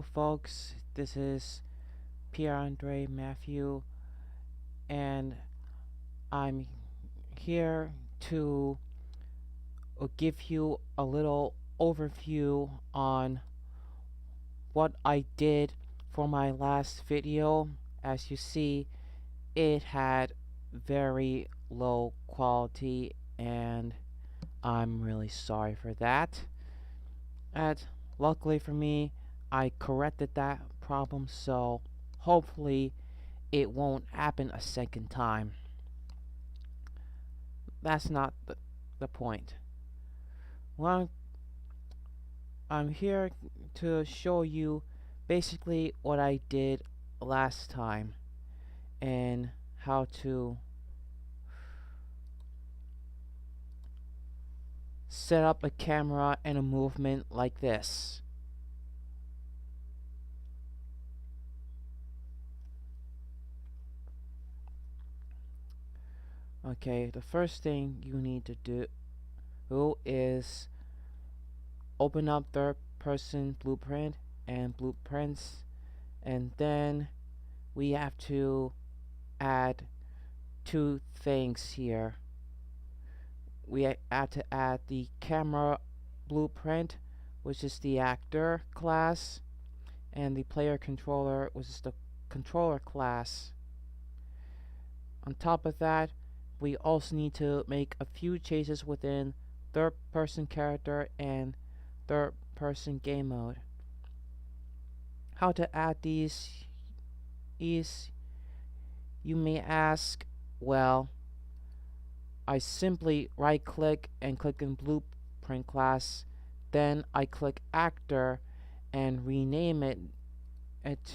Hello folks, this is Pierre Andre Matthew, and I'm here to give you a little overview on what I did for my last video. As you see, it had very low quality, and I'm really sorry for that. And luckily for me, I corrected that problem, so hopefully it won't happen a second time. That's not the point. Well, I'm here to show you basically what I did last time and how to set up a camera and a movement like this. Okay, the first thing you need to do is open up third person blueprint and blueprints, and then we have to add two things here. We have to add the camera blueprint, which is the actor class, and the player controller, which is the controller class. On top of that, we also need to make a few changes within third person character and third person game mode. How to add these is, you may ask, well, I simply right click and click in blueprint class, then I click actor and rename it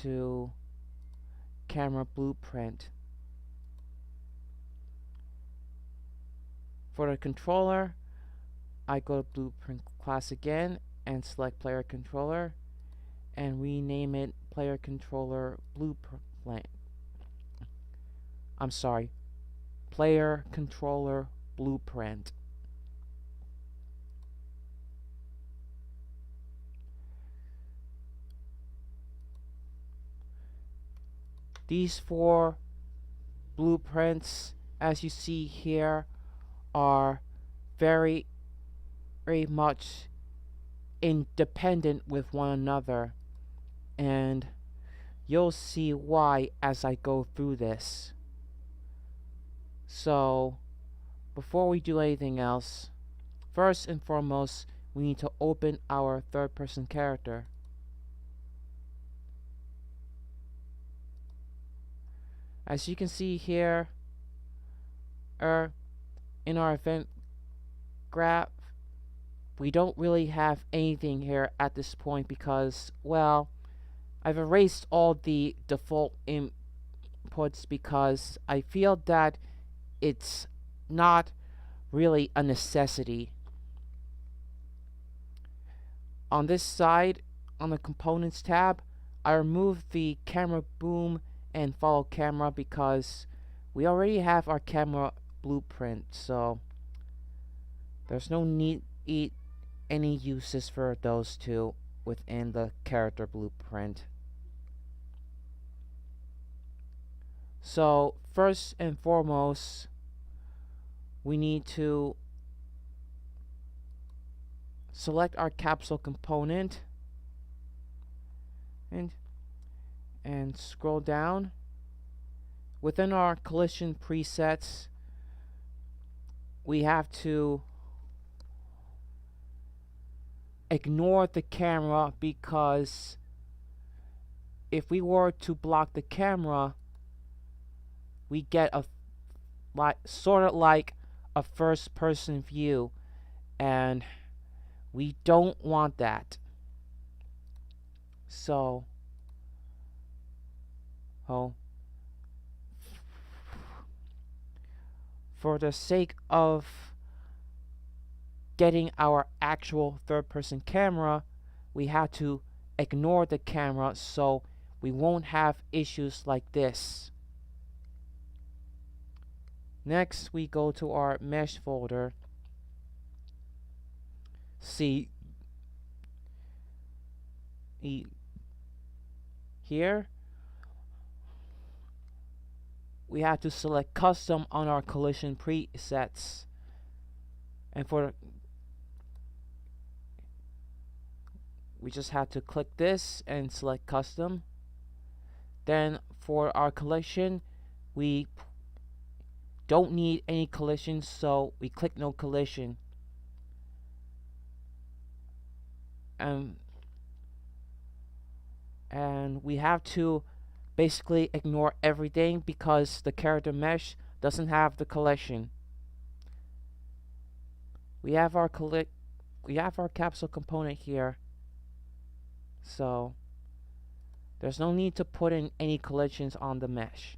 to camera blueprint. For the controller, I go to blueprint class again and select player controller and rename it player controller blueprint. I'm sorry, player controller blueprint. These four blueprints, as you see here, are very much independent with one another, and you'll see why as I go through this. So before we do anything else, first and foremost, we need to open our third person character. As you can see here, in our event graph, we don't really have anything here at this point because, well, I've erased all the default inputs because I feel that it's not really a necessity. On this side, on the components tab, I removed the camera boom and follow camera because we already have our camera blueprint, so there's no need any uses for those two within the character blueprint. So first and foremost, we need to select our capsule component and scroll down. Within our collision presets, we have to ignore the camera because if we were to block the camera, we get a sort of like a first person view, and we don't want that. So for the sake of getting our actual third person camera, we have to ignore the camera so we won't have issues like this. Next, we go to our mesh folder. See, here, we have to select custom on our collision presets, and we just have to click this and select custom. Then for our collision, we don't need any collision, so we click no collision. And we have to basically ignore everything because the character mesh doesn't have the collision. We have our capsule component here, so there's no need to put in any collisions on the mesh.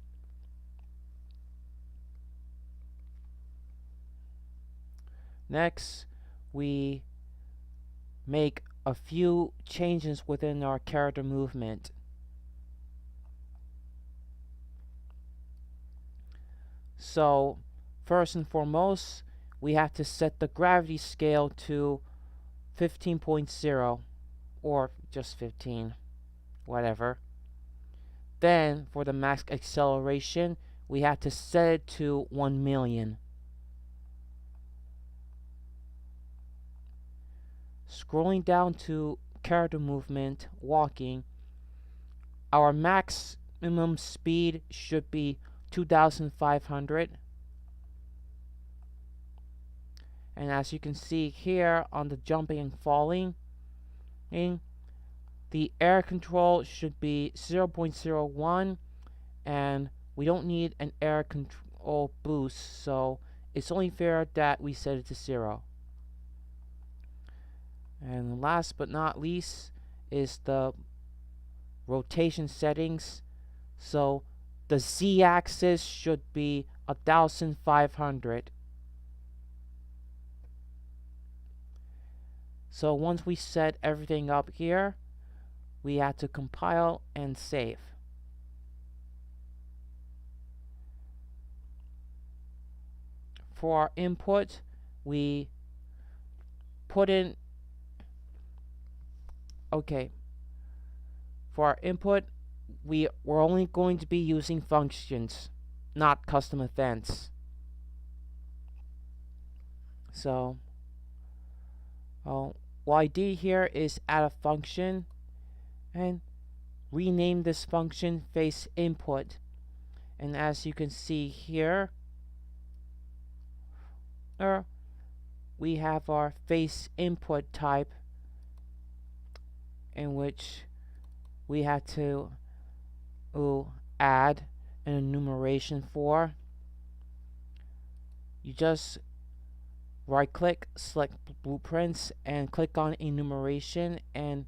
Next, we make a few changes within our character movement. So, first and foremost, we have to set the gravity scale to 15.0 or just 15, whatever. Then, for the max acceleration, we have to set it to 1 million. Scrolling down to character movement, walking, our maximum speed should be 2,500. And as you can see here on the jumping and falling, the air control should be 0.01, and we don't need an air control boost, so it's only fair that we set it to 0. And last but not least is the rotation settings. So the z-axis should be 1,500. So once we set everything up here, we have to compile and save. For our input, we put in for our input, we're only going to be using functions, not custom events. So, what I did here is add a function and rename this function face input. And as you can see here, we have our face input type, in which we had to add an enumeration for. You just right click, select blueprints, and click on enumeration and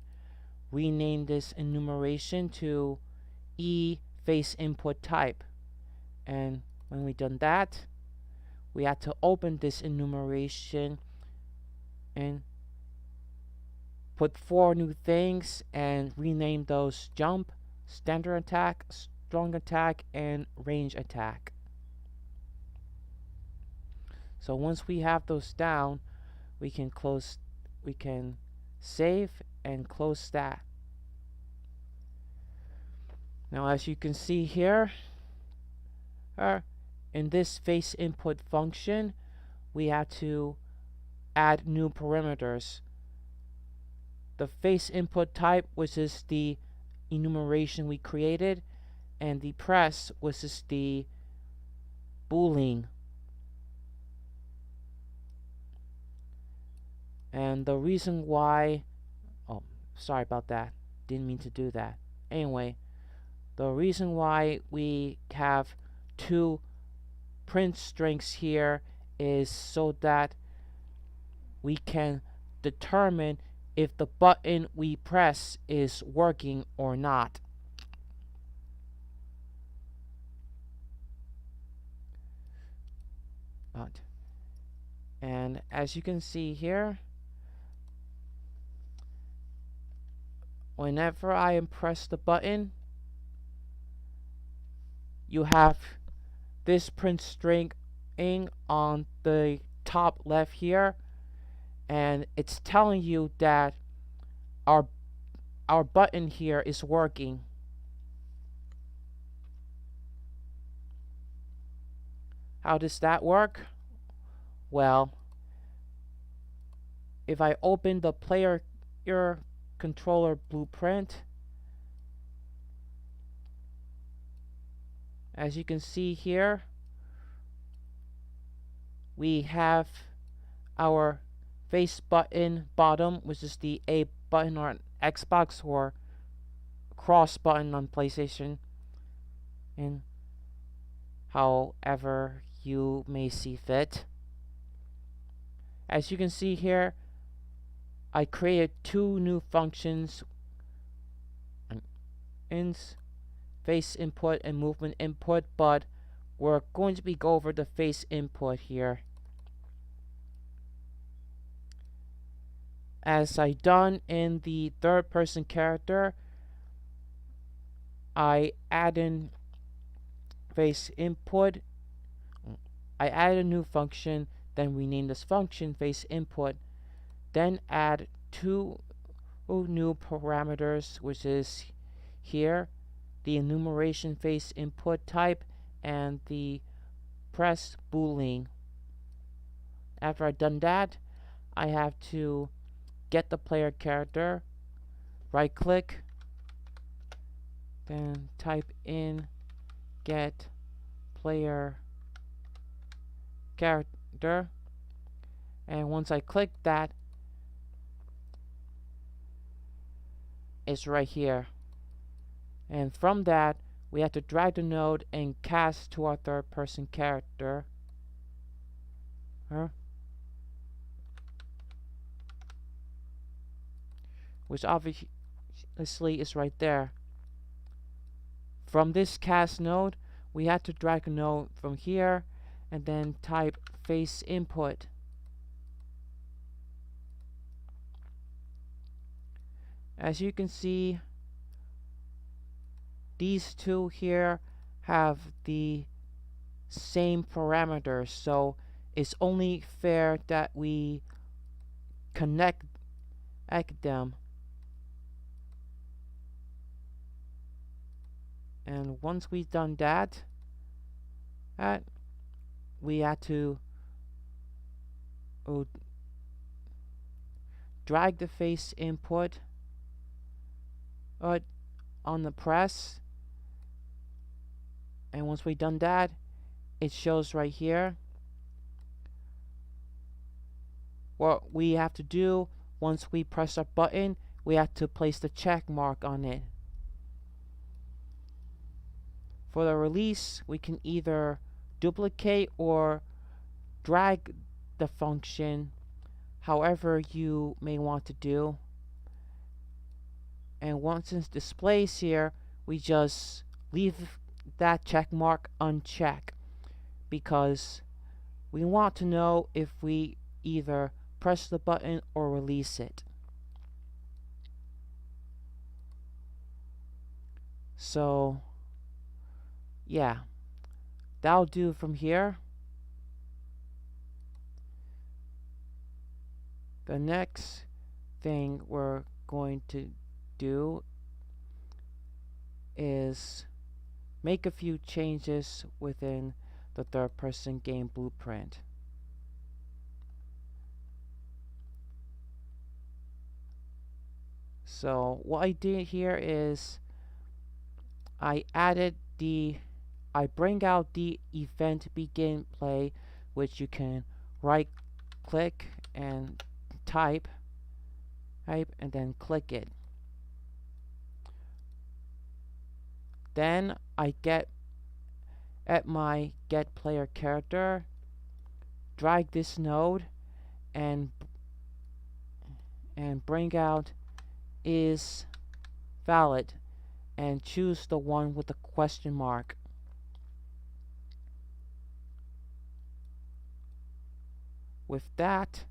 rename this enumeration to E face input type. And when we done that, we had to open this enumeration and put 4 new things and rename those jump, standard attack, strong attack, and range attack. So once we have those down, we can save and close that. Now as you can see here, in this face input function, we have to add new parameters. The face input type, which is the enumeration we created, and the press, which is the boolean. And the reason why, sorry about that, didn't mean to do that. Anyway, the reason why we have 2 print strings here is so that we can determine if the button we press is working or not. And as you can see here, whenever I press the button, you have this print string on the top left here, and it's telling you that our button here is working. How does that work? Well, if I open the player controller blueprint, as you can see here, we have our face button bottom, which is the A button on Xbox or cross button on PlayStation, and however you may see fit. As you can see here, I created two new functions, face input and movement input, but we're going to go over the face input here. As I done in the third person character, I add in face input. I add a new function, then rename this function face input, then add two new parameters, which is here the enumeration face input type and the press boolean. After I've done that, I have to get the player character, right click, then type in get player character, and once I click that, it's right here. And from that, we have to drag the node and cast to our third person character. Which obviously is right there. From this cast node, we have to drag a node from here and then type face input. As you can see, these two here have the same parameters, so it's only fair that we connect them. And once we've done that, we have to drag the face input on the press, and once we've done that, it shows right here. What we have to do once we press a button, we have to place the check mark on it. For the release, we can either duplicate or drag the function however you may want to do. And once it displays here, we just leave that check mark unchecked, because we want to know if we either press the button or release it. So yeah, that'll do from here. The next thing we're going to do is make a few changes within the third person game blueprint. So what I did here is I bring out the event begin play, which you can right click and type and then click it. Then I get at my get player character, drag this node and bring out is valid and choose the one with the question mark. With that,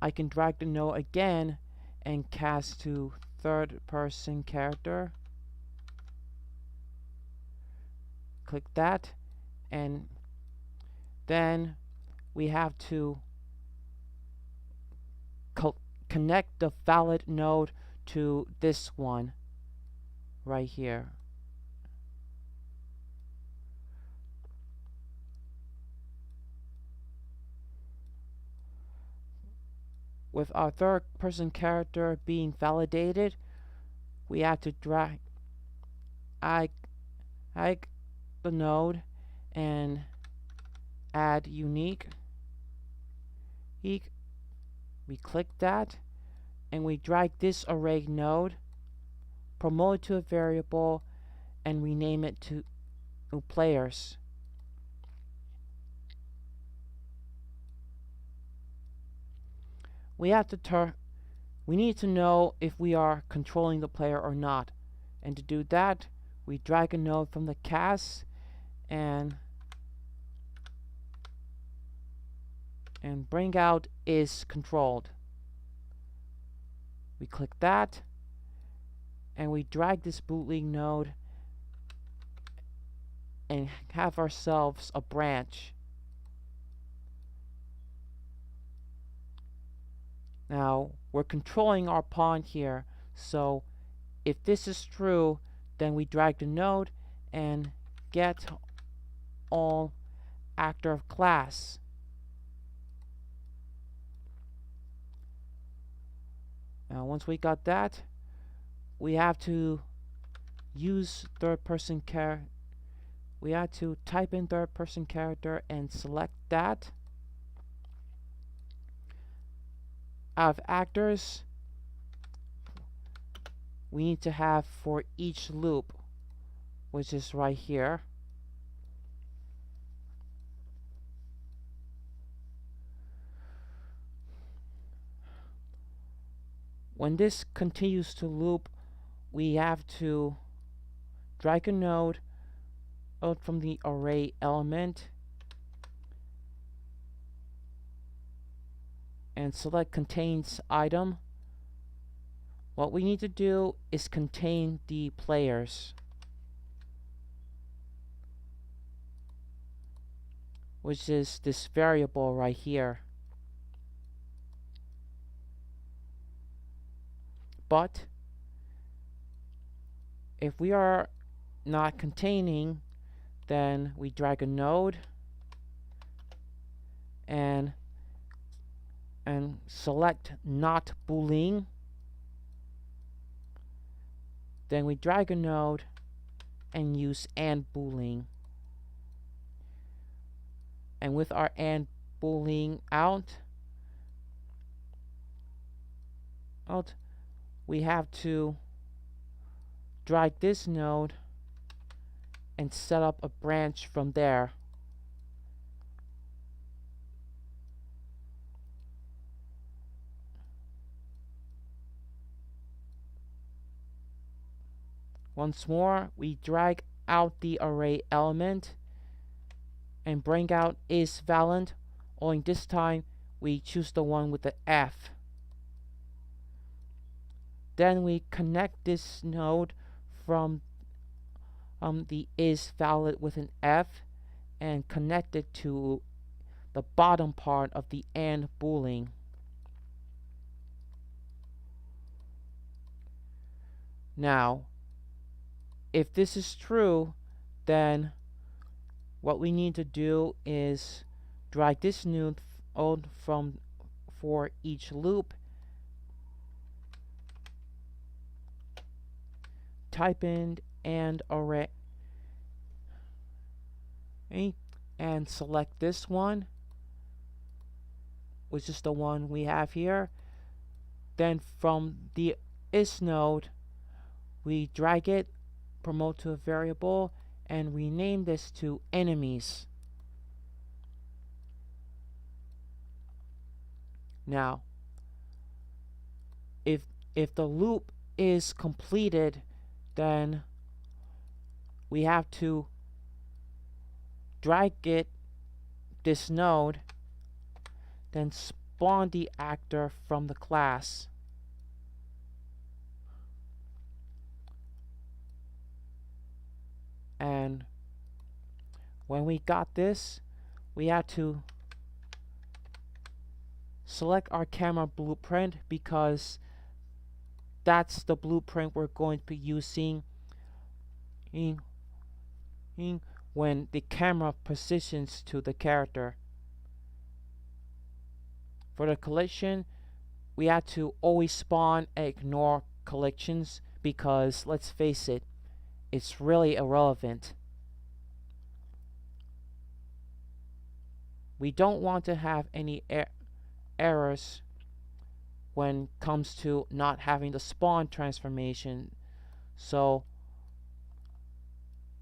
I can drag the node again and cast to third person character. Click that, and then we have to connect the valid node to this one right here. with our third person character being validated, we have to drag the node and add unique. We click that and we drag this array node, promote it to a variable, and rename it to players. We need to know if we are controlling the player or not. And to do that, we drag a node from the cast and bring out is controlled. We click that and we drag this bootleg node and have ourselves a branch. Now we're controlling our pawn here, so if this is true, then we drag the node and get all actor of class. Now once we got that, we have to use third person character. We have to type in third person character and select that. Out of actors, we need to have for each loop, which is right here. When this continues to loop, we have to drag a node out from the array element and select contains item. What we need to do is contain the players, which is this variable right here. But if we are not containing, then we drag a node and select not boolean. Then we drag a node and use and boolean. And with our and boolean out, we have to drag this node and set up a branch from there. Once more, we drag out the array element and bring out is valid, only this time we choose the one with the F. Then we connect this node from the is valid with an F and connect it to the bottom part of the and boolean. Now, if this is true, then what we need to do is drag this node out from for each loop, type in and array and select this one, which is the one we have here. Then from the is node, we drag it, promote to a variable, and rename this to enemies. Now, if the loop is completed, then we have to drag this node, then spawn the actor from the class. And when we got this, we had to select our camera blueprint, because that's the blueprint we're going to be using when the camera positions to the character. For the collision, we had to always spawn and ignore collections because, let's face it, it's really irrelevant. We don't want to have any errors when it comes to not having the spawn transformation. So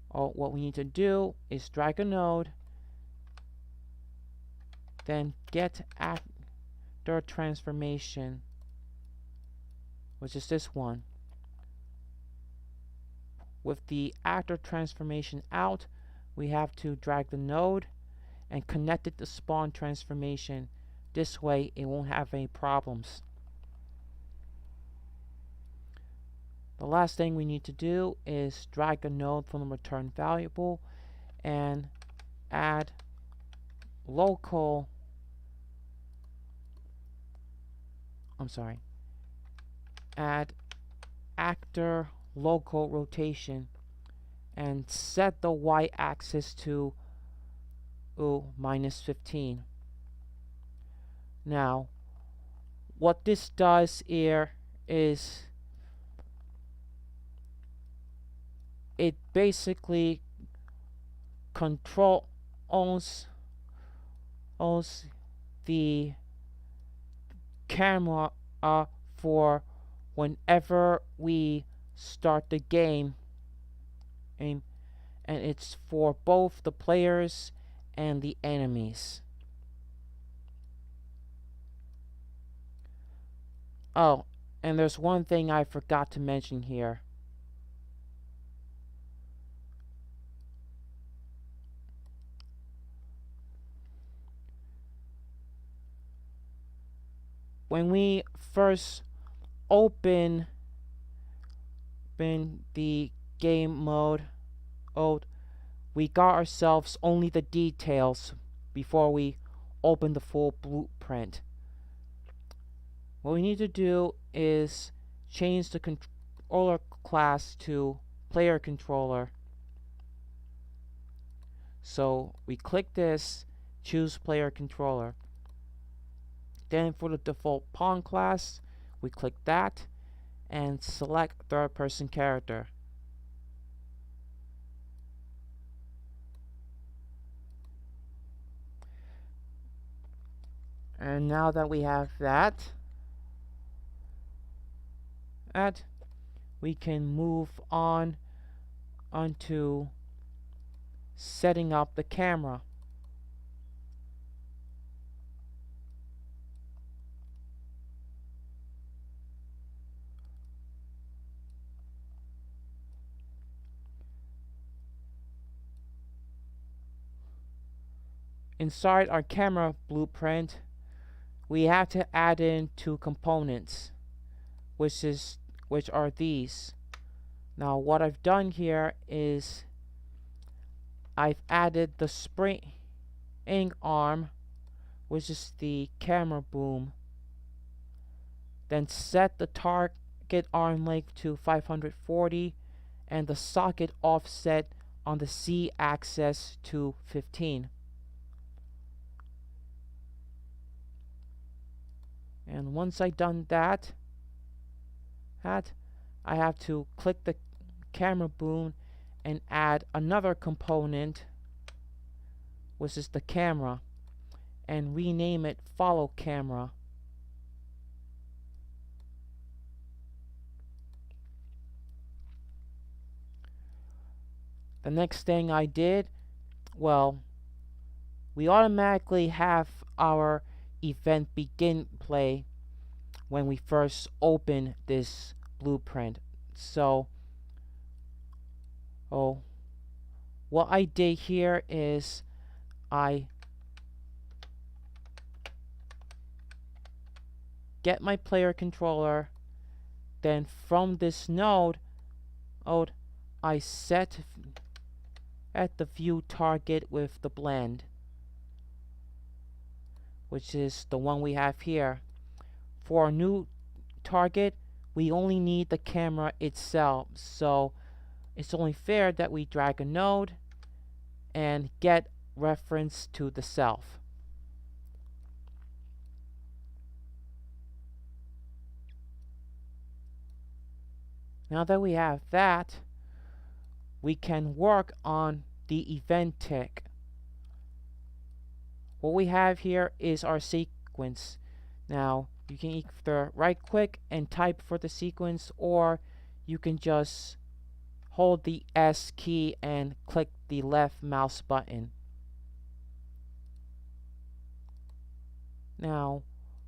what we need to do is drag a node, then get actor transformation, which is this one. With the actor transformation out, we have to drag the node and connect it to spawn transformation. This way it won't have any problems. The last thing we need to do is drag a node from the return variable and add add actor local rotation and set the y-axis to -15. Now, what this does here is it basically controls the camera for whenever we start the game, and it's for both the players and the enemies. Oh, and there's one thing I forgot to mention here. When we first open the game mode, we got ourselves only the details before we open the full blueprint. What we need to do is change the controller class to player controller. So we click this, choose player controller. Then for the default pawn class, we click that and select third person character. And now that we have that, we can move on onto setting up the camera. Inside our camera blueprint, we have to add in two components, which are these. Now what I've done here is I've added the spring arm, which is the camera boom, then set the target arm length to 540 and the socket offset on the Z-axis to 15. And once I've done that, I have to click the camera boom and add another component, which is the camera, and rename it follow camera. The next thing I did, well, we automatically have our event begin play when we first open this blueprint. So what I did here is I get my player controller, then from this node I set at the view target with the blend, which is the one we have here. For a new target, we only need the camera itself, so it's only fair that we drag a node and get reference to the self. Now that we have that, we can work on the event tick. What we have here is our sequence. Now, you can either right click and type for the sequence, or you can just hold the S key and click the left mouse button. Now,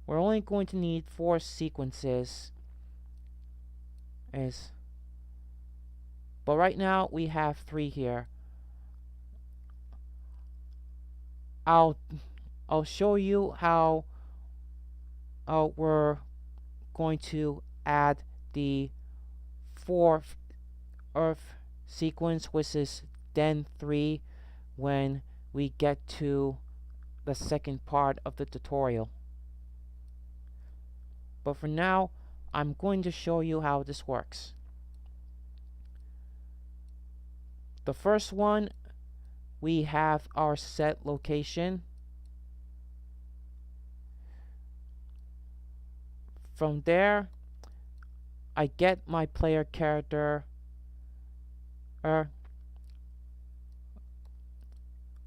we're only going to need 4 sequences. But right now we have 3 here. I'll show you how we're going to add the 4th Earth sequence, which is Den 3, when we get to the second part of the tutorial. But for now, I'm going to show you how this works. The first one, we have our set location. From there, I get my player character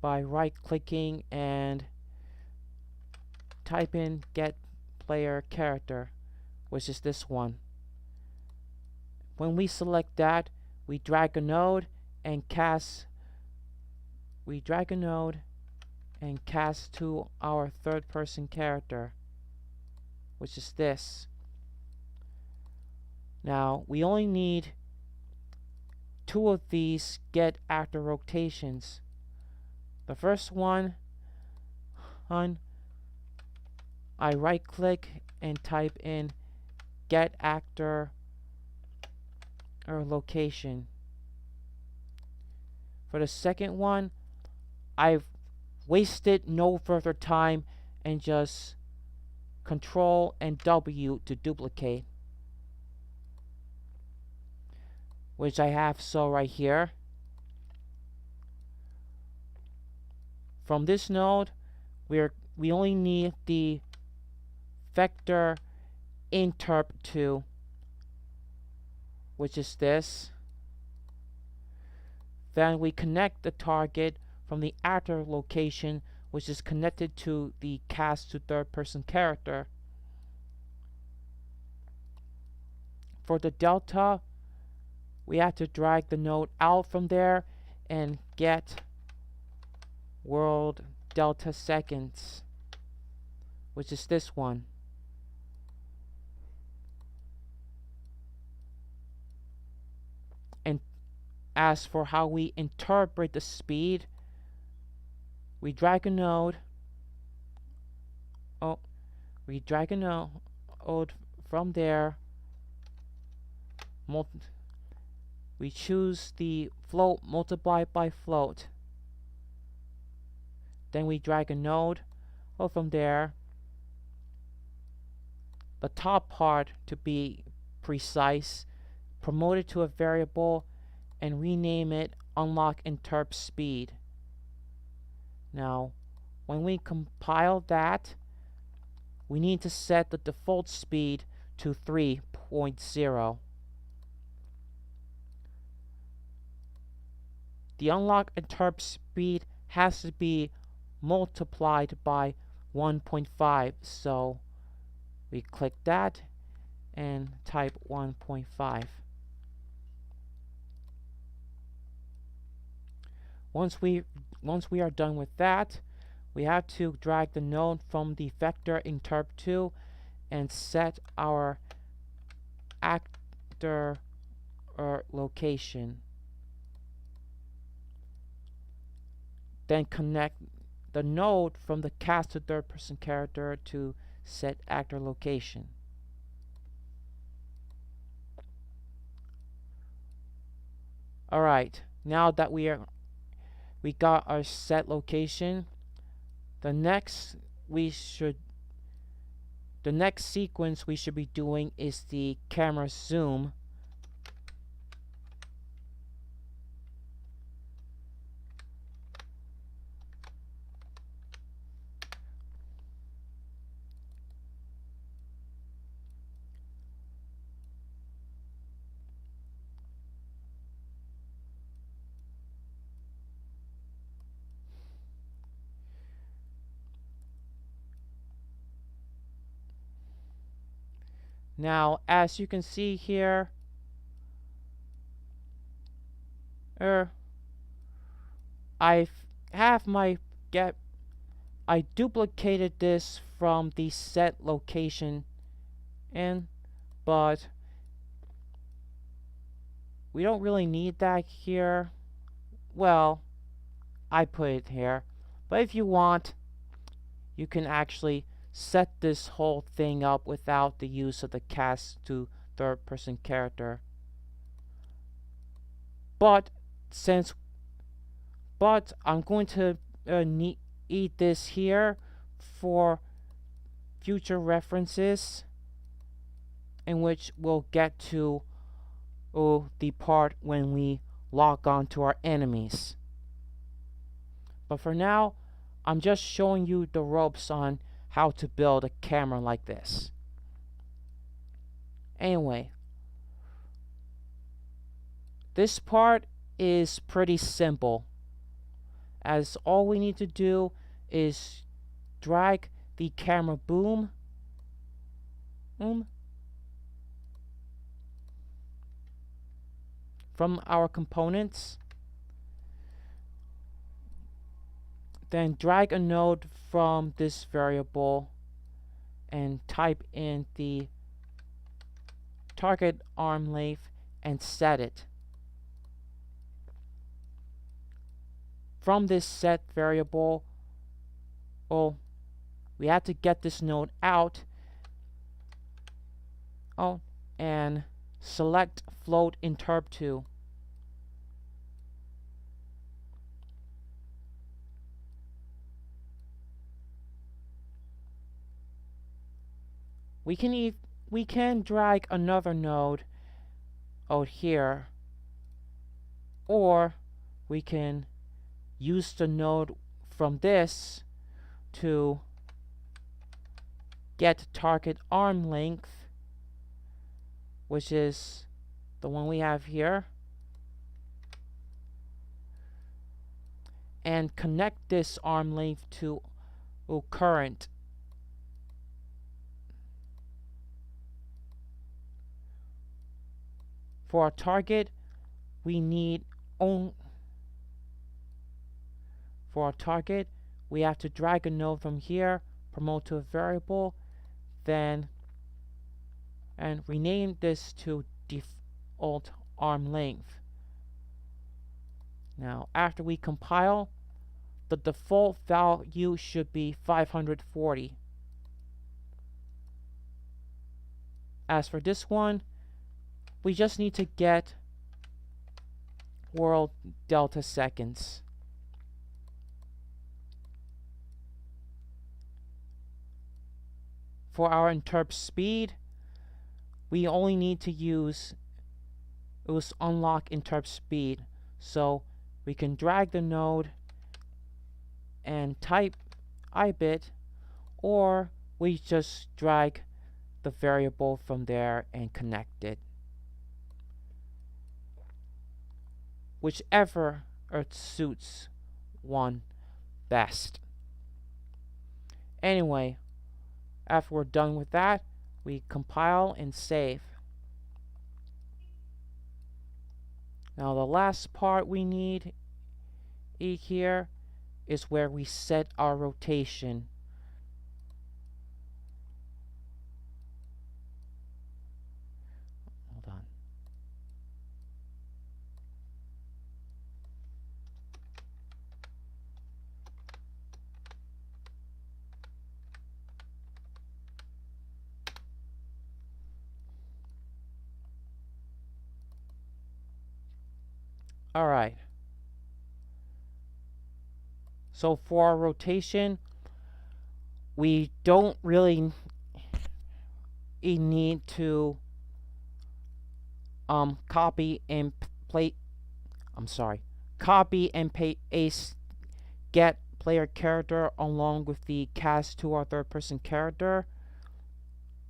by right clicking and type in get player character, which is this one. When we select that, we drag a node and cast to our third person character, which is this. Now we only need 2 of these get actor rotations. The first one, I right click and type in get actor or location. For the second one, I've wasted no further time and just Control and W to duplicate, which I have so right here. From this node, we only need the vector interp 2, which is this. Then we connect the target from the actor location, which is connected to the cast to third person character. For the delta, we have to drag the node out from there and get world delta seconds, which is this one. And as for how we interpret the speed, we drag a node from there. We choose the float multiplied by float. Then we drag a node from there. The top part, to be precise, promote it to a variable and rename it unlock interp speed. Now, when we compile that, we need to set the default speed to 3.0. The unlock interp speed has to be multiplied by 1.5, so we click that and type 1.5. Once we are done with that, we have to drag the node from the vector interp 2 and set our actor location. Then connect the node from the cast to third person character to set actor location. Alright, now that we got our set location, the next sequence we should be doing is the camera zoom. Now, as you can see here, er, I have my get. I duplicated this from the set location, and but we don't really need that here. Well, I put it here, but if you want, you can actually set this whole thing up without the use of the cast to third person character. But since I'm going to eat this here for future references, in which we'll get to the part when we lock on to our enemies. But for now, I'm just showing you the ropes on how to build a camera like this. Anyway, this part is pretty simple, as all we need to do is drag the camera boom from our components, then drag a node from this variable and type in the target arm length and set it. From this set variable, we have to get this node out and select float interp to. We can drag another node out here, or we can use the node from this to get target arm length, which is the one we have here, and connect this arm length to current. For our target, we have to drag a node from here, promote to a variable, then and rename this to default arm length. Now, after we compile, the default value should be 540. As for this one, we just need to get world delta seconds. For our interp speed, we only need to use unlock interp speed. So we can drag the node and type ibit, or we just drag the variable from there and connect it. Whichever suits one best. Anyway, after we're done with that, we compile and save. Now the last part we need here is where we set our rotation. Hold on. Alright. So for our rotation, we don't really need to copy and paste get player character along with the cast to our third person character.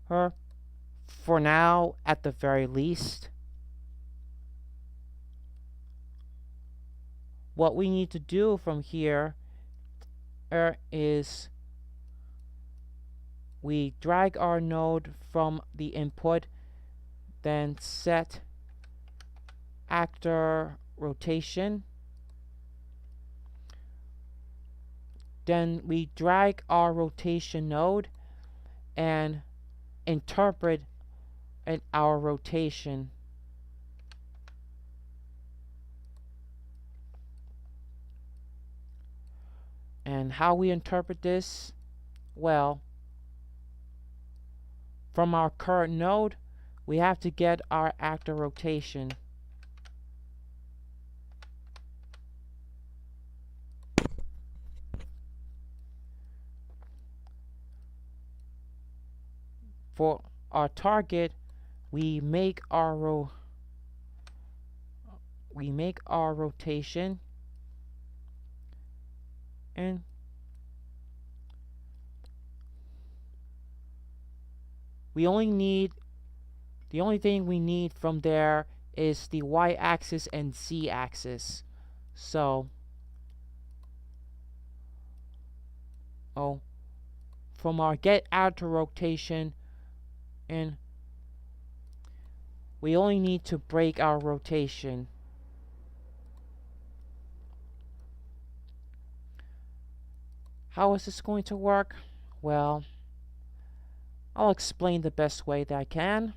For now, at the very least. What we need to do from here is we drag our node from the input, then set actor rotation. Then we drag our rotation node and interpret our rotation. And how we interpret this? Well, from our current node, we have to get our actor rotation. For our target, we make our rotation, and the only thing we need from there is the y-axis and z-axis. So, from our get actor rotation, and we only need to break our rotation. How is this going to work? Well, I'll explain the best way that I can.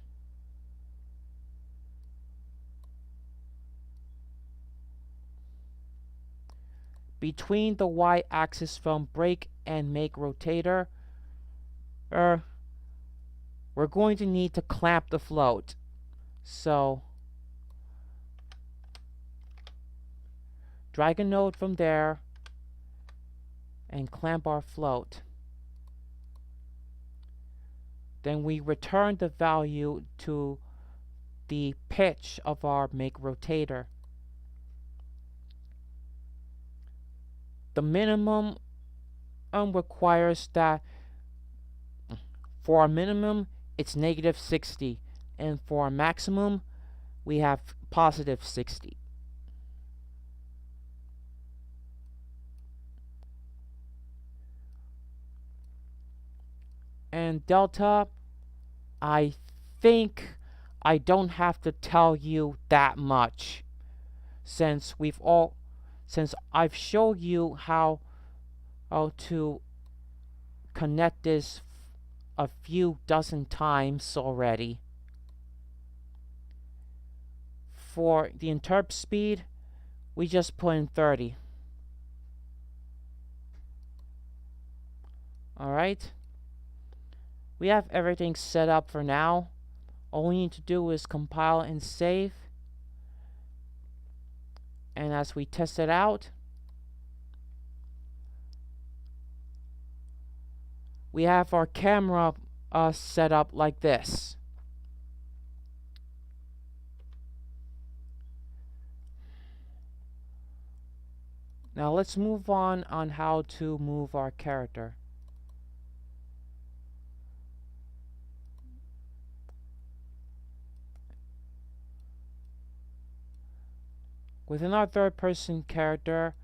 Between the y-axis from break and make rotator, we're going to need to clamp the float. So, drag a node from there and clamp our float. Then we return the value to the pitch of our make rotator. The minimum requires that for our minimum it's -60, and for our maximum we have +60. And delta, I think I don't have to tell you that much, since I've showed you how to connect this a few dozen times already. For the interp speed, we just put in 30. Alright, we have everything set up for now. All we need to do is compile and save. And as we test it out, we have our camera set up like this. Now let's move on how to move our character. Within our third person character,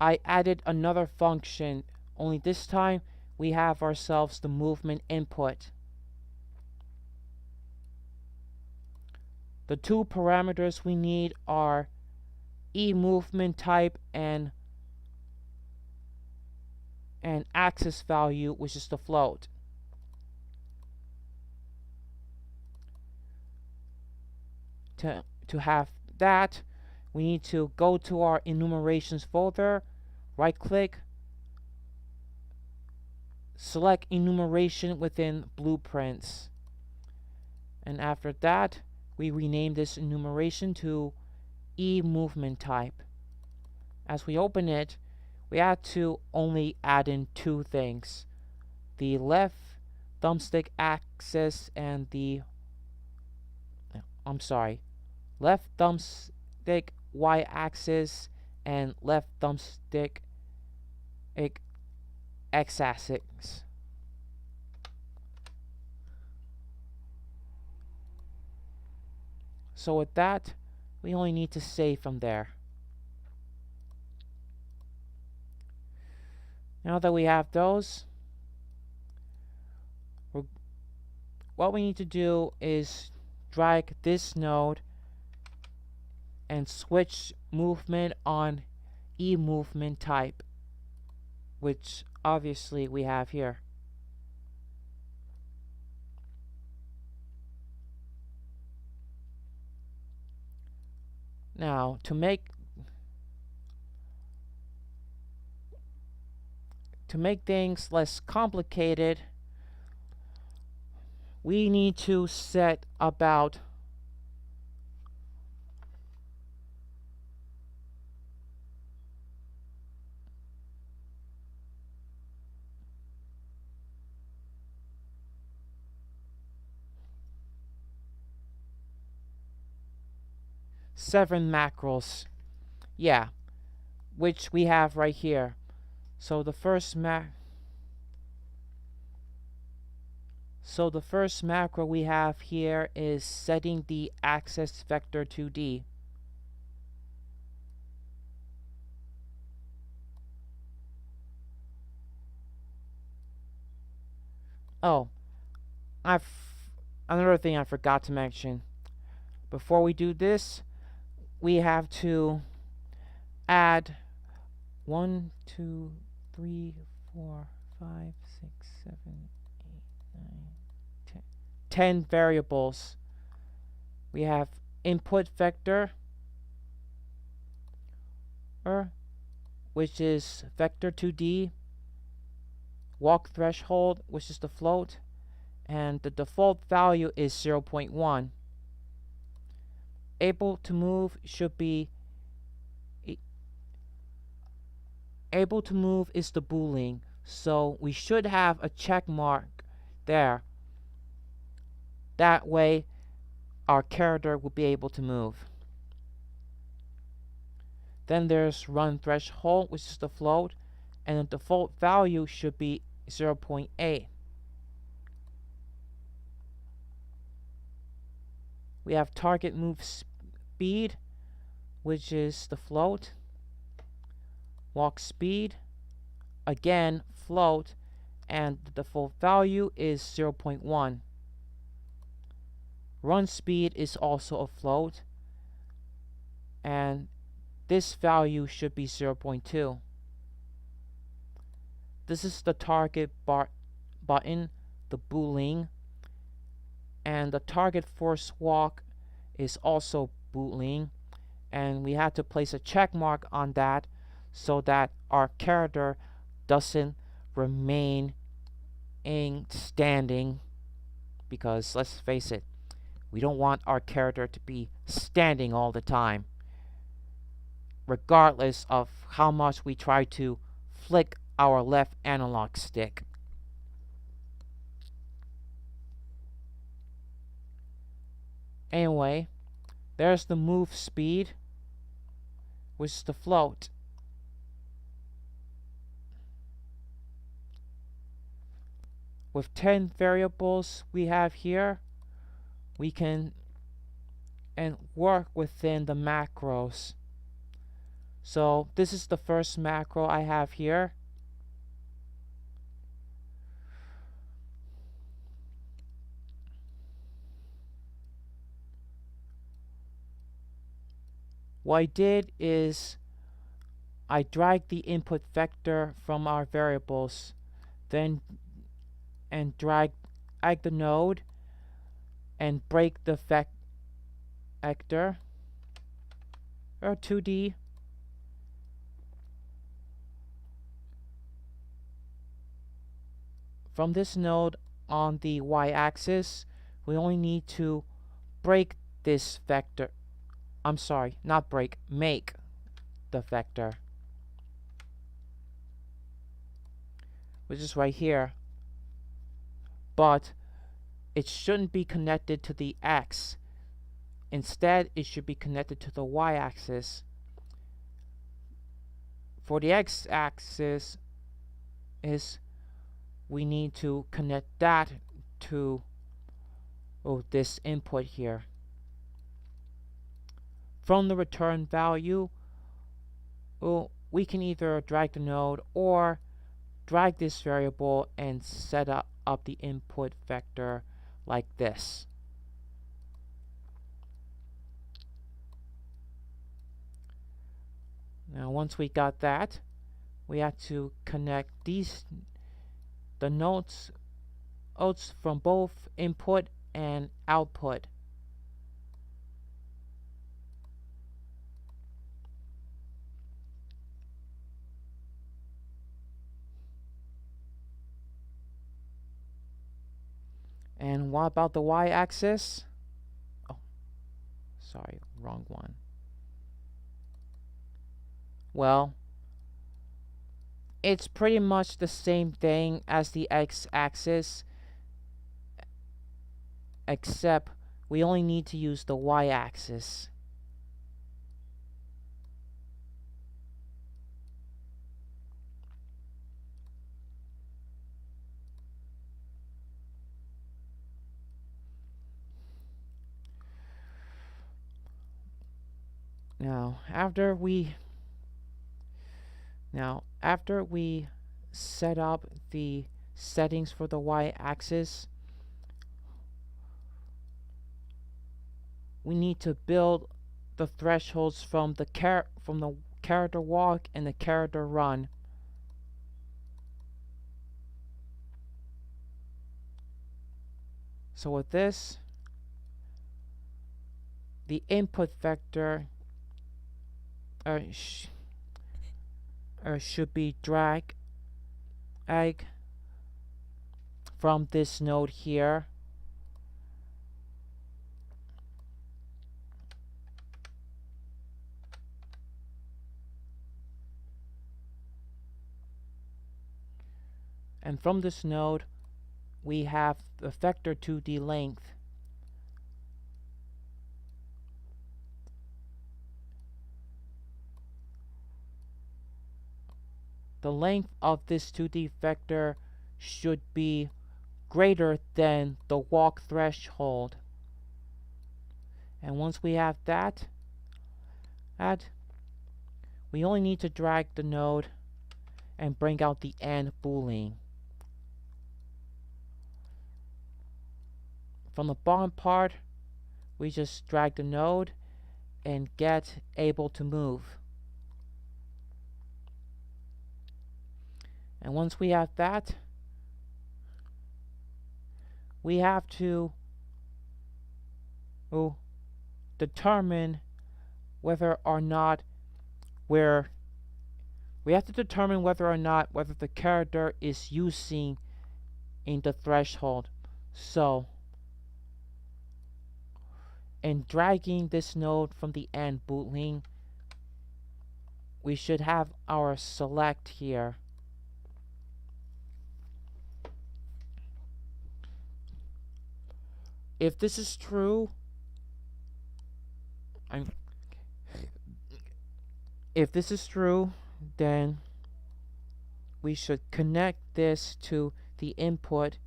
I added another function, only this time we have ourselves the movement input. The two parameters we need are movement type and axis value, which is the float. To have that, we need to go to our enumerations folder, right click, select enumeration within blueprints, and after that we rename this enumeration to movement type. As we open it, we have to only add in two things: the left thumbstick axis and left thumbstick y-axis and left thumbstick x-axis. So with that, we only need to save from there. Now that we have those, what we need to do is drag this node and switch movement on E movement type, which obviously we have here. Now, to make things less complicated, we need to set about seven macros. Yeah, which we have right here. So the first macro we have here is setting the axis vector 2D. Oh, another thing I forgot to mention. Before we do this, we have to add 1, 2, 3, 4, 5, 6, 7, 8, 9, 10 variables. We have input vector, which is vector 2D, walk threshold, which is the float, and the default value is 0.1. Able to move should be able to move is the boolean, so we should have a check mark there. That way our character will be able to move. Then there's run threshold, which is the float, and the default value should be 0.8. We have target move speed, which is the float. Walk speed, again float, and the default value is 0.1. Run speed is also a float, and this value should be 0.2. This is the target button, the boolean, and the target force walk is also boolean, and we have to place a check mark on that so that our character doesn't remain standing, because let's face it, we don't want our character to be standing all the time, regardless of how much we try to flick our left analog stick. Anyway, there's the move speed, which is the float. With 10 variables we have here, we can work within the macros. So this is the first macro I have here. What I did is I dragged the input vector from our variables, then drag the node and break the vector or 2D. From this node on the y-axis, we only need to break this vector. I'm sorry, not break, make the vector, which is right here. But it shouldn't be connected to the x. Instead, it should be connected to the y-axis. For the x-axis, we need to connect that to this input here. From the return value, we can either drag the node or drag this variable and set up the input vector like this. Now once we got that, we have to connect the nodes from both input and output. And what about the y-axis? Oh, sorry, wrong one. Well, it's pretty much the same thing as the x-axis, except we only need to use the y-axis. Now, after we set up the settings for the y-axis, we need to build the thresholds from the character walk and the character run. So with this, the input vector should be drag from this node here and from this node we have the vector 2D length. The length of this 2D vector should be greater than the walk threshold. And once we have that, we only need to drag the node and bring out the end boolean. From the bottom part, we just drag the node and get able to move. And once we have that, we have to determine whether or not whether the character is using in the threshold. So, in dragging this node from the end boolean, we should have our select here. If this is true, then we should connect this to the input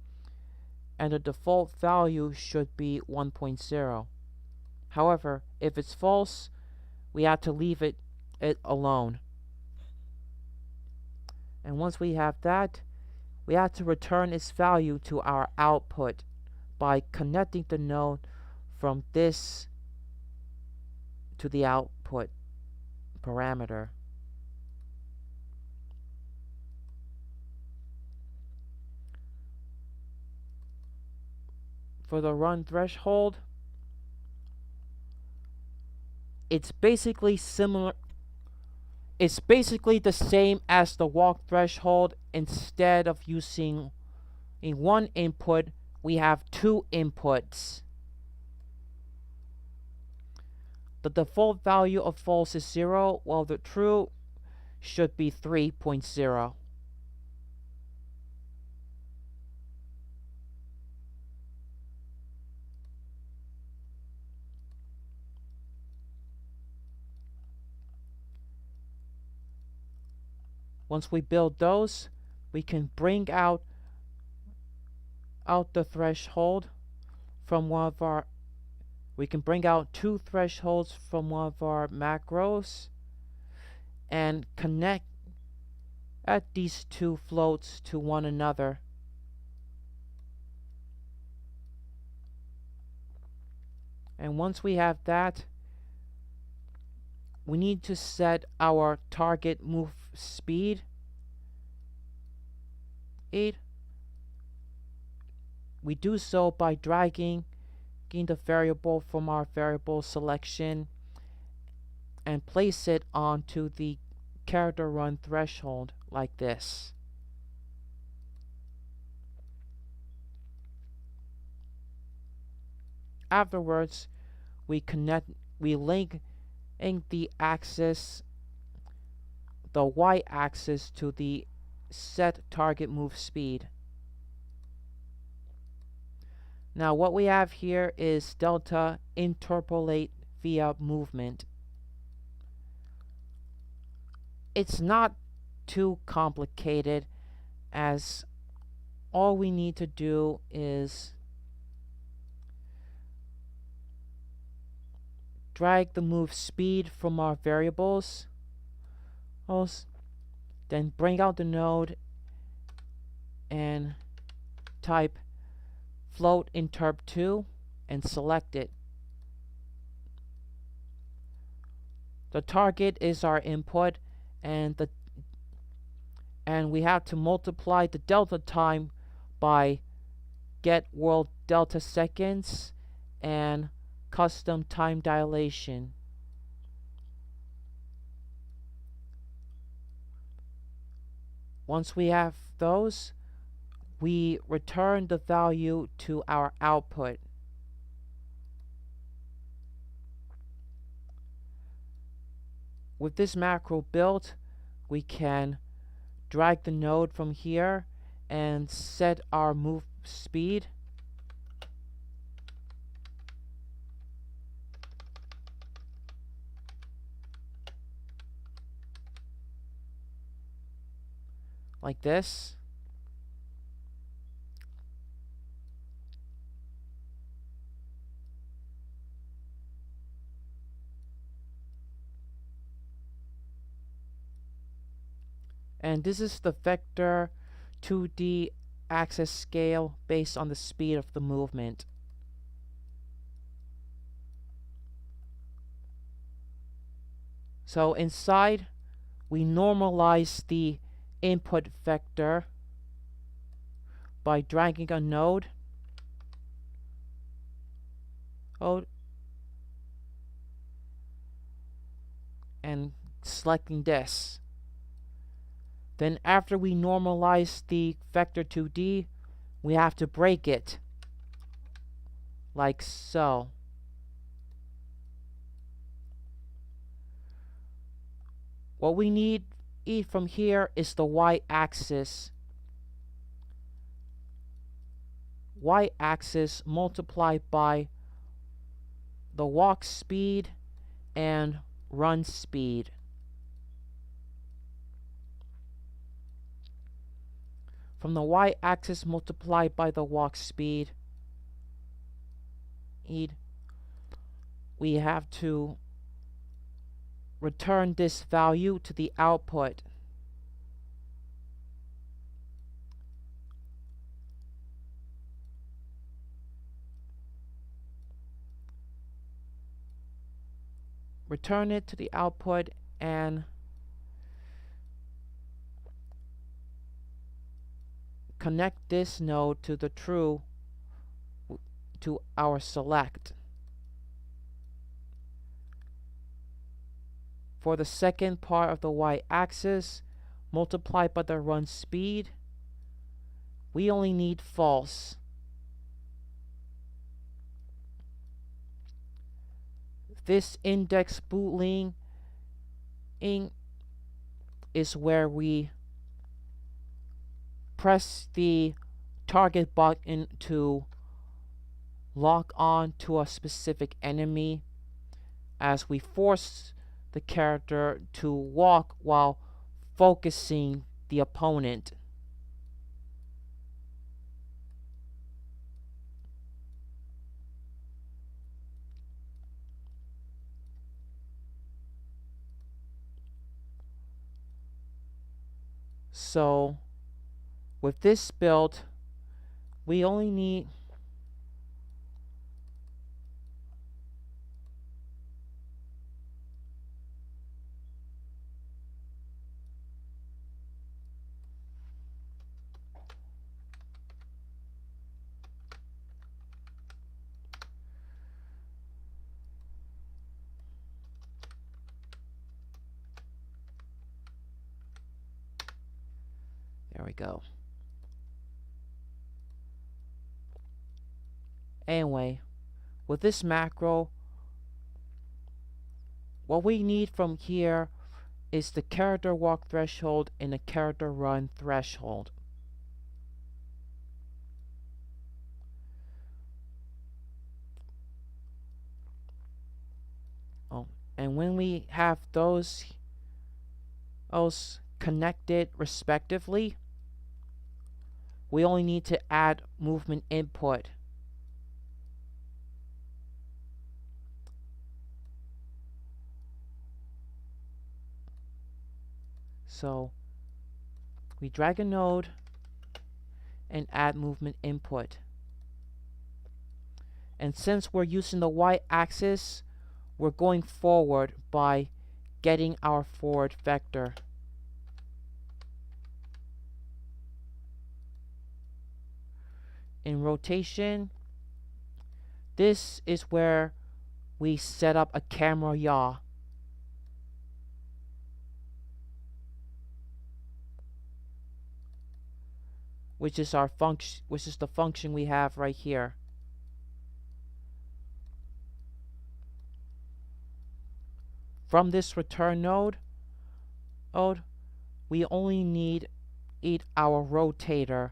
and the default value should be 1.0. However, if it's false, we have to leave it alone. And once we have that, we have to return its value to our output by connecting the node from this to the output parameter. For the run threshold, it's basically similar. It's basically the same as the walk threshold. Instead of using in one input, we have two inputs. The default value of false is 0, while the true should be 3.0. Once we build those, we can bring out the threshold from one of our two thresholds from one of our macros and connect these two floats to one another. And once we have that, we need to set our target move speed 8. We do so by dragging the variable from our variable selection and place it onto the character run threshold like this. Afterwards, we link the axis, the y-axis, to the set target move speed. Now what we have here is delta interpolate via movement. It's not too complicated, as all we need to do is drag the move speed from our variables, then bring out the node and type float interp2 and select it. The target is our input, and we have to multiply the delta time by get world delta seconds and custom time dilation. Once we have those, we return the value to our output. With this macro built, we can drag the node from here and set our move speed. Like this. And this is the vector 2D axis scale based on the speed of the movement. So inside, we normalize the input vector by dragging a node and selecting this. Then after we normalize the vector 2D, we have to break it like so. What we need from here is the y-axis. Y-axis multiplied by the walk speed and run speed. From the y-axis multiplied by the walk speed, we have to return this value to the output. Return it to the output and connect this node to the true to our select. For the second part of the y-axis, multiplied by the run speed, we only need false. This index boolean is where we press the target button to lock on to a specific enemy, as we force the character to walk while focusing the opponent. So with this build, we only need we go. Anyway, with this macro, what we need from here is the character walk threshold and the character run threshold. Oh, and when we have those connected respectively, we only need to add movement input. So we drag a node and add movement input. And since we're using the y-axis, we're going forward by getting our forward vector. In rotation, this is where we set up a camera yaw. Which is the function we have right here. From this return node, we only need our rotator,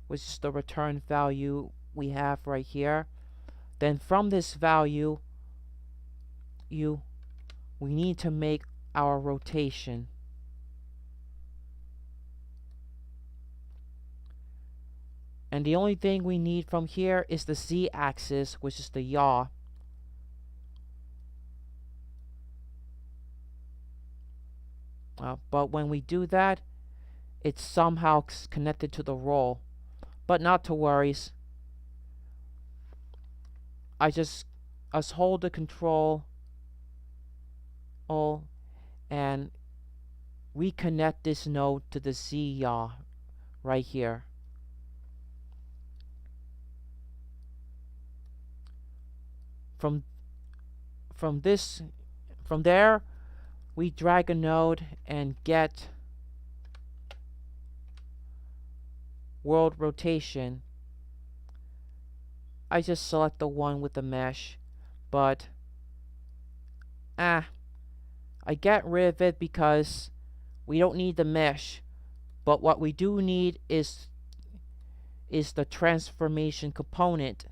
which is the return value we have right here. Then from this value, we need to make our rotation. And the only thing we need from here is the z-axis, which is the yaw. But when we do that, it's somehow connected to the roll. But not to worry. I just hold the control and reconnect this node to the z yaw right here. From there, we drag a node and get world rotation. I just select the one with the mesh, but I get rid of it because we don't need the mesh. But what we do need is the transformation component.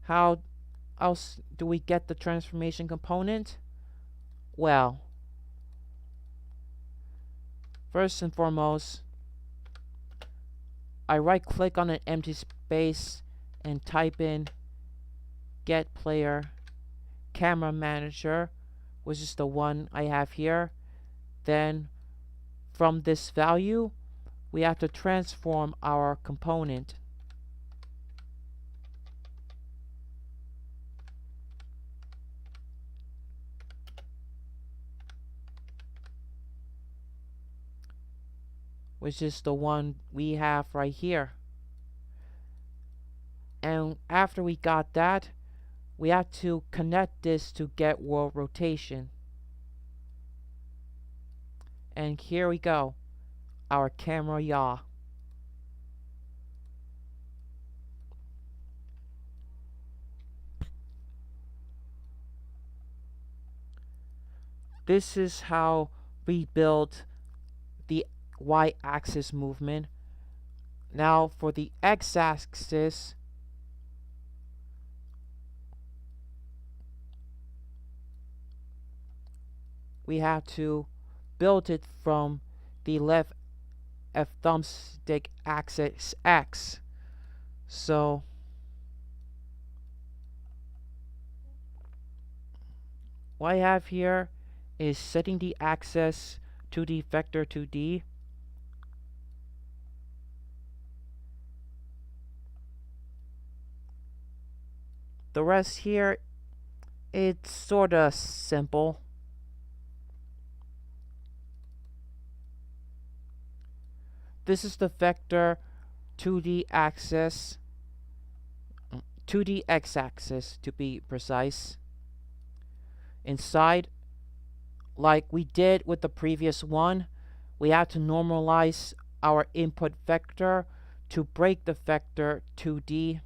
How else do we get the transformation component? Well, first and foremost, I right click on an empty space and type in get player camera manager, which is the one I have here. Then from this value, we have to transform our component. Which is the one we have right here. And after we got that, we have to connect this to get world rotation. And here we go, our camera yaw. This is how we build the y-axis movement. Now for the x-axis, we have to build it from the left thumbstick axis X. So what I have here is setting the axis to the vector 2D. The rest here, it's sorta simple. This is the vector 2D axis, 2D x-axis to be precise. Inside, like we did with the previous one, we have to normalize our input vector to break the vector 2D.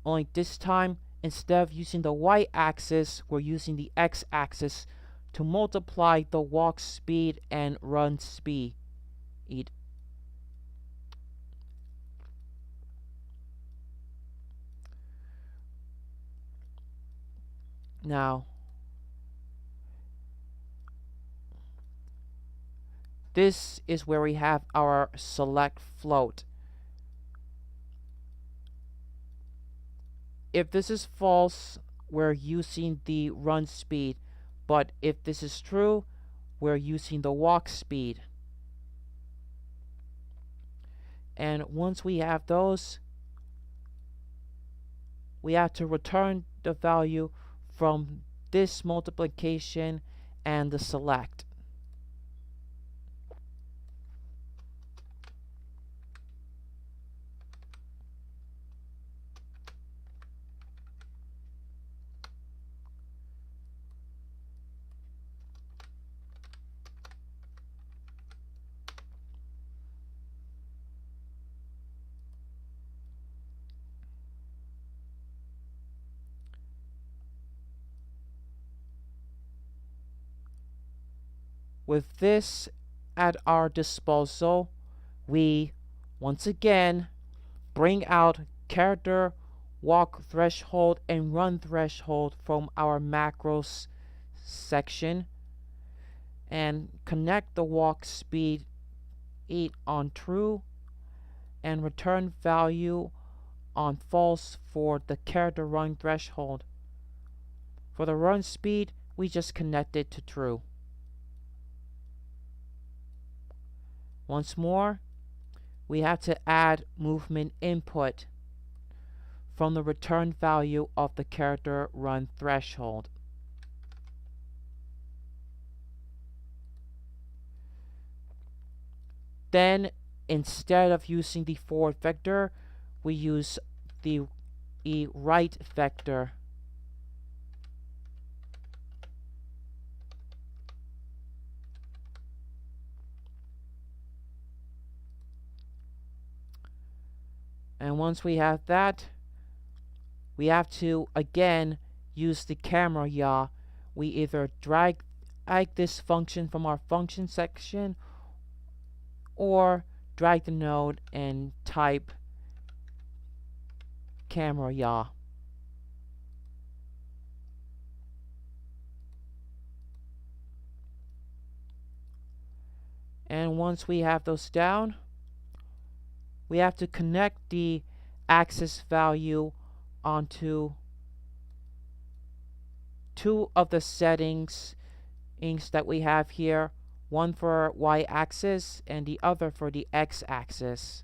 Only this time, instead of using the y-axis, we're using the x-axis to multiply the walk speed and run speed. Now, this is where we have our select float. If this is false, we're using the run speed, but if this is true, we're using the walk speed. And once we have those, we have to return the value from this multiplication and the select. With this at our disposal, we once again bring out character, walk threshold, and run threshold from our macros section and connect the walk speed 8 on true and return value on false for the character run threshold. For the run speed, we just connect it to true. Once more, we have to add movement input from the return value of the character run threshold. Then, instead of using the forward vector, we use the right vector. And once we have that, we have to again use the camera yaw. We either drag this function from our function section or drag the node and type camera yaw. And once we have those down, we have to connect the axis value onto two of the settings that we have here, one for y-axis and the other for the x-axis.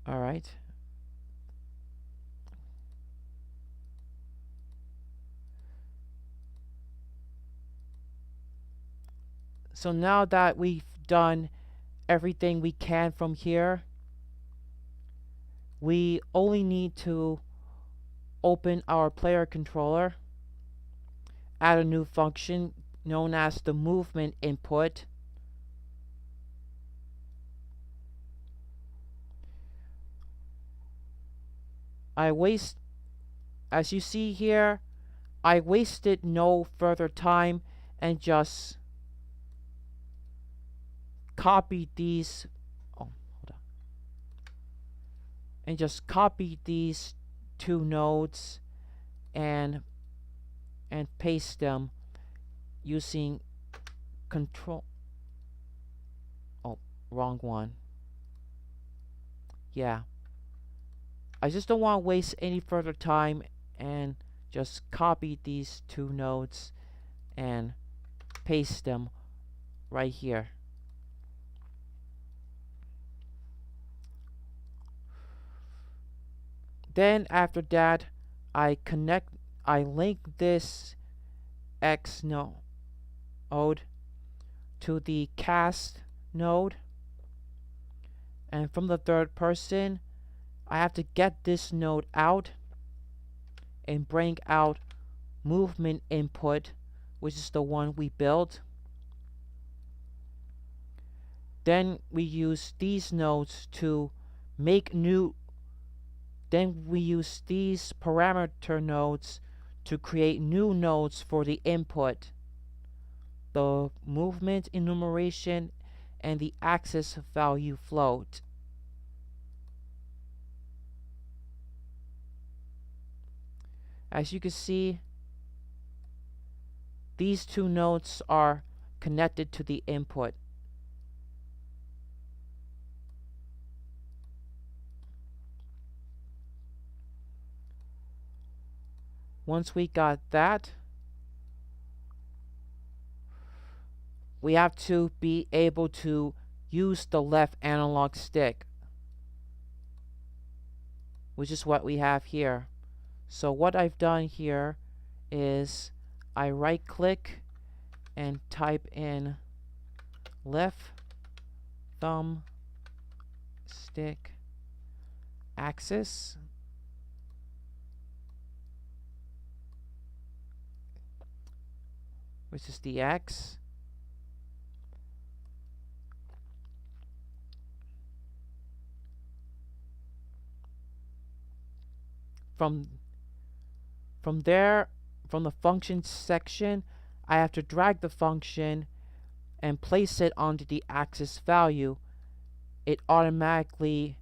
All right. So now that we've done everything we can from here, we only need to open our player controller, add a new function known as the movement input. As you see here, I wasted no further time and just copied these two nodes and paste them using control. Oh, wrong one. Yeah, I just don't want to waste any further time and just copy these two nodes and paste them right here. Then after that, I link this X node to the cast node, and from the third person, I have to get this node out and bring out movement input, which is the one we built. Then we use these nodes to make new, then we use these parameter nodes to create new nodes for the input, the movement enumeration, and the axis value float. As you can see, these two nodes are connected to the input. Once we got that, we have to be able to use the left analog stick, which is what we have here. So what I've done here is I right click and type in left thumb stick axis, which is the X. From there, from the functions section, I have to drag the function and place it onto the axis value. It automatically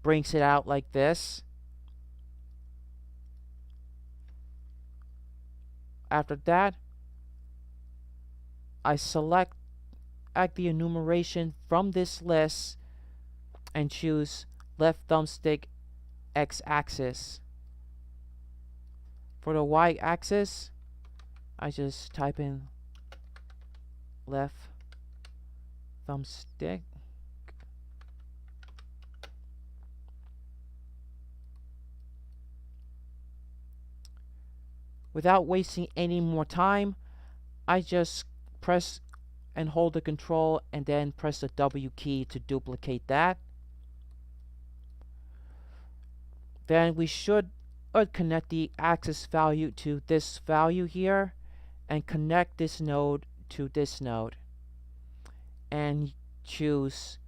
brings it out like this. After that, I select the enumeration from this list and choose left thumbstick x-axis. For the y-axis, I just type in left thumbstick. Without wasting any more time, I just press and hold the control and then press the W key to duplicate that. Then we should connect the axis value to this value here and connect this node to this node and choose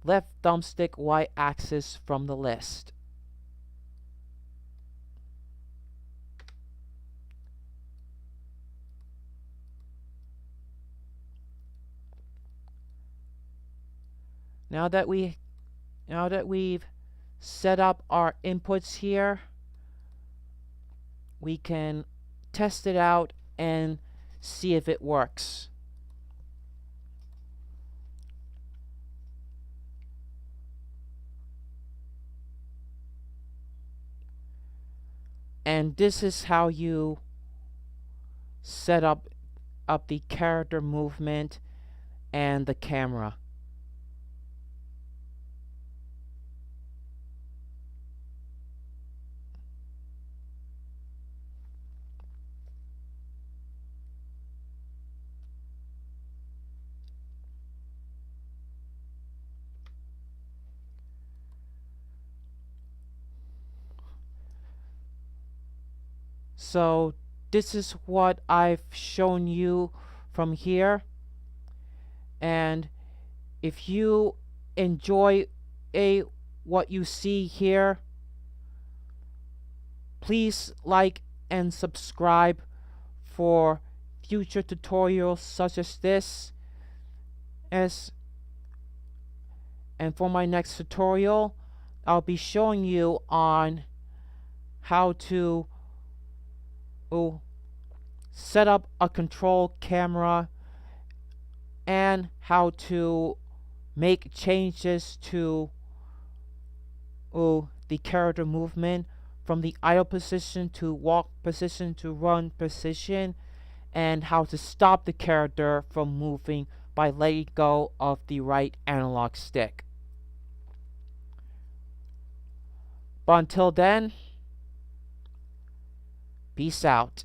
left thumbstick y-axis from the list. Now that we've set up our inputs here, we can test it out and see if it works. And this is how you set up the character movement and the camera. So this is what I've shown you from here, and if you enjoy what you see here, please like and subscribe for future tutorials such as this. And for my next tutorial, I'll be showing you on how to set up a control camera and how to make changes to the character movement from the idle position to walk position to run position, and how to stop the character from moving by letting go of the right analog stick. But until then, peace out.